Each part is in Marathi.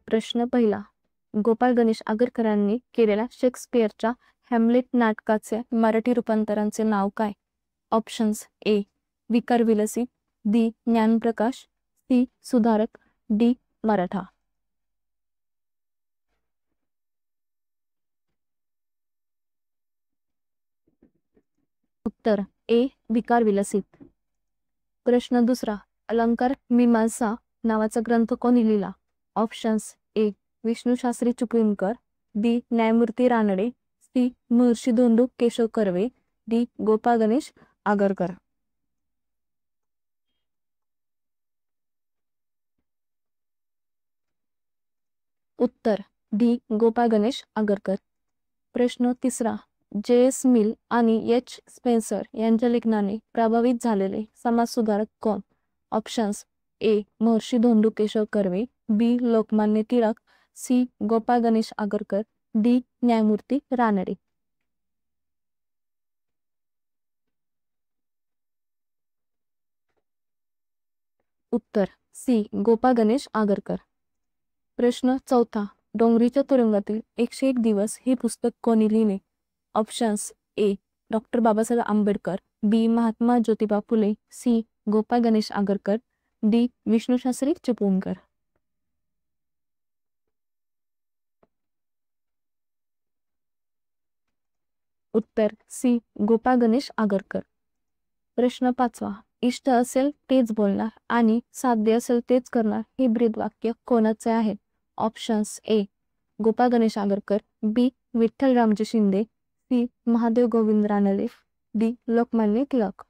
प्रश्न पहिला. गोपाळ गणेश आगरकरांनी केलेल्या शेक्सपियरच्या हॅम्लेट नाटकाचे मराठी रूपांतरांचे नाव काय? ऑप्शन्स: ए. विकार विलसित, दी. ज्ञानप्रकाश, सी. सुधारक, डी. मराठा. उत्तर: ए. विकार विलसित. प्रश्न दुसरा. अलंकार मीमांसा नावाचा ग्रंथ कोणी लिहिला? ऑप्शन्स: ए. विष्णुशास्त्री चिपळूणकर, बी. न्यायमूर्ती रानडे, सी. महर्षी धोंडू केशव कर्वे, डी. गोपाळ गणेश आगरकर. उत्तर: डी. गोपाळ गणेश आगरकर. प्रश्न तिसरा. जे.एस. मिल आणि एच. स्पेन्सर यांच्या लेखनाने प्रभावित झालेले समाजसुधारक कोण? ऑप्शन्स: ए. महर्षी धोंडू केशव कर्वे, बी. लोकमान्य टिळक, सी. गोपाळ गणेश आगरकर, डी. न्यायमूर्ती रानडे. उत्तर: सी. गोपाळ गणेश आगरकर. प्रश्न चौथा. डोंगरीच्या तुरुंगातील 101 दिवस हे पुस्तक कोणी लिहिले? ऑप्शन्स: ए. डॉक्टर बाबासाहेब आंबेडकर, बी. महात्मा ज्योतिबा फुले, सी. गोपाळ गणेश आगरकर, डी. विष्णुशास्त्री चिपळूणकर. उत्तर: सी. गोपाळ गणेश आगरकर. प्रश्न पाचवा. इष्ट असेल तेच बोलणार आणि साध्य असेल तेच करणार हे ब्रीदवाक्य कोणाचे आहे? ऑप्शन्स: ए. गोपाळ गणेश आगरकर, बी. विठ्ठल रामजी शिंदे, सी. महादेव गोविंद रानडे, डी. लोकमान्य टिळक.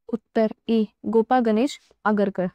उत्तर: ए. गोपाळ गणेश आगरकर.